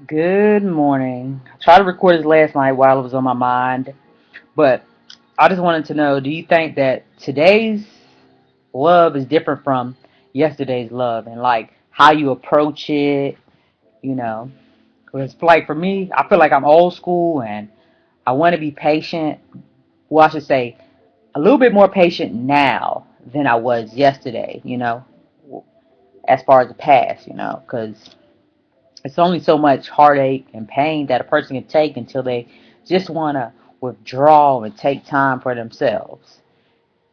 Good morning. I tried to record this last night while it was on my mind, but I just wanted to know, do you think that today's love is different from yesterday's love and like how you approach it, you know? Because like for me, I feel like I'm old school and I want to be patient. Well, I should say a little bit more patient now than I was yesterday, as far as the past, because it's only so much heartache and pain that a person can take until they just want to withdraw and take time for themselves.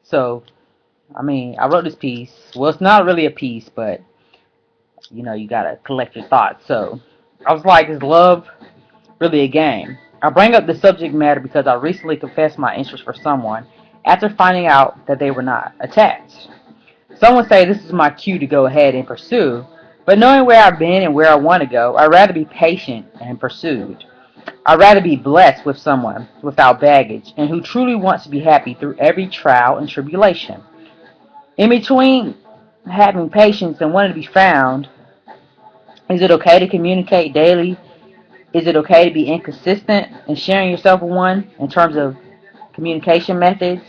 So, I mean, I wrote this piece. Well, it's not really a piece, but you gotta collect your thoughts. So, I was like, is love really a game? I bring up the subject matter because I recently confessed my interest for someone after finding out that they were not attached. Some would say this is my cue to go ahead and pursue, but knowing where I've been and where I want to go, I'd rather be patient and pursued. I'd rather be blessed with someone without baggage and who truly wants to be happy through every trial and tribulation. In between having patience and wanting to be found, is it okay to communicate daily? Is it okay to be inconsistent in sharing yourself with one in terms of communication methods?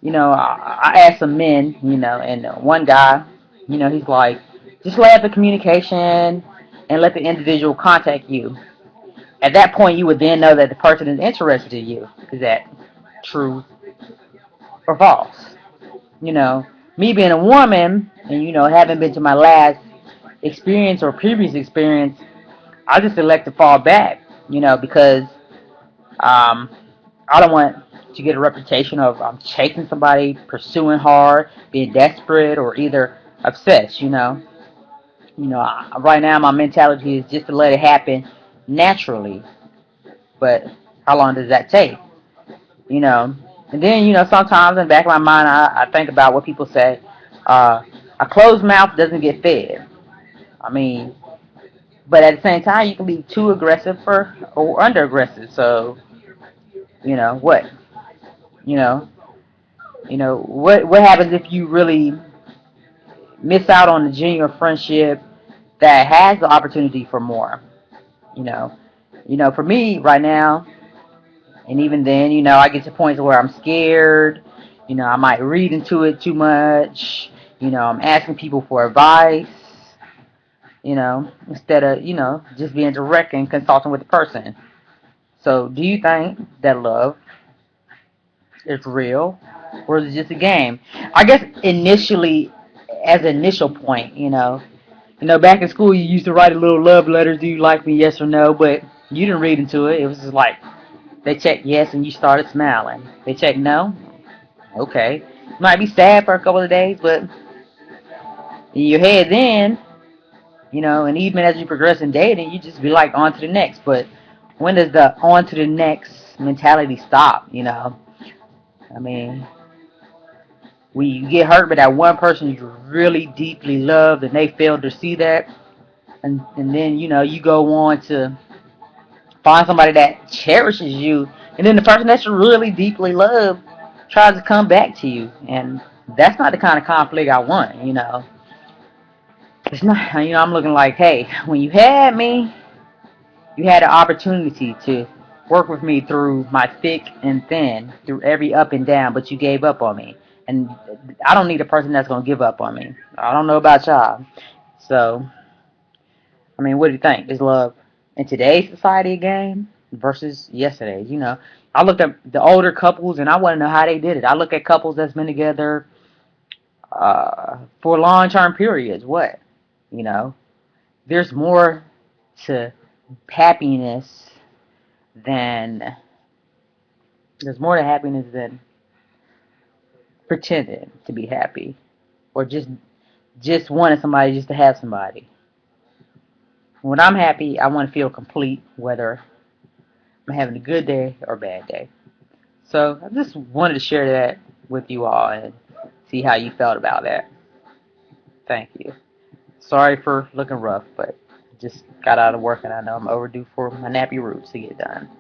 I asked some men, and one guy, he's like, just lay out the communication and let the individual contact you. At that point, you would then know that the person is interested in you. Is that true or false? You know, me being a woman and, having been to my last experience or previous experience, I just elect to fall back, because um, I don't want to get a reputation of chasing somebody, pursuing hard, being desperate, or either obsessed. Right now my mentality is just to let it happen naturally. But how long does that take? You know, and then sometimes in the back of my mind I think about what people say. Uh, a closed mouth doesn't get fed. I mean, but at the same time you can be too aggressive or under aggressive. So what? You know, what happens if you really miss out on the genuine friendship that has the opportunity for more. You know, for me right now, and even then, I get to points where I'm scared. I might read into it too much. I'm asking people for advice. Instead of just being direct and consulting with the person. So, do you think that love is real, or is it just a game? I guess initially, as an initial point, back in school, you used to write a little love letters. Do you like me? Yes or no. But you didn't read into it. It was just like they checked yes, and you started smiling. They checked no. Okay. Might be sad for a couple of days, but in your head then, and even as you progress in dating, you just be like on to the next. But when does the on to the next mentality stop? I mean, when you get hurt by that one person you really deeply loved and they failed to see that, and then you go on to find somebody that cherishes you, and then the person that you really deeply love tries to come back to you, and that's not the kind of conflict I want. It's not. I'm looking like, hey, when you had me, you had an opportunity to work with me through my thick and thin, through every up and down, but you gave up on me, and I don't need a person that's gonna give up on me. I don't know about y'all, so I mean, what do you think? Is love in today's society a game versus yesterday's? I look at the older couples and I want to know how they did it. I look at couples that's been together for long-term periods. What? You know, there's more to happiness than there's more to happiness than pretending to be happy or just wanting somebody just to have somebody. When I'm happy, I want to feel complete, whether I'm having a good day or a bad day. So I just wanted to share that with you all and see how you felt about that. Thank you. Sorry for looking rough, but just got out of work and I know I'm overdue for my nappy roots to get done.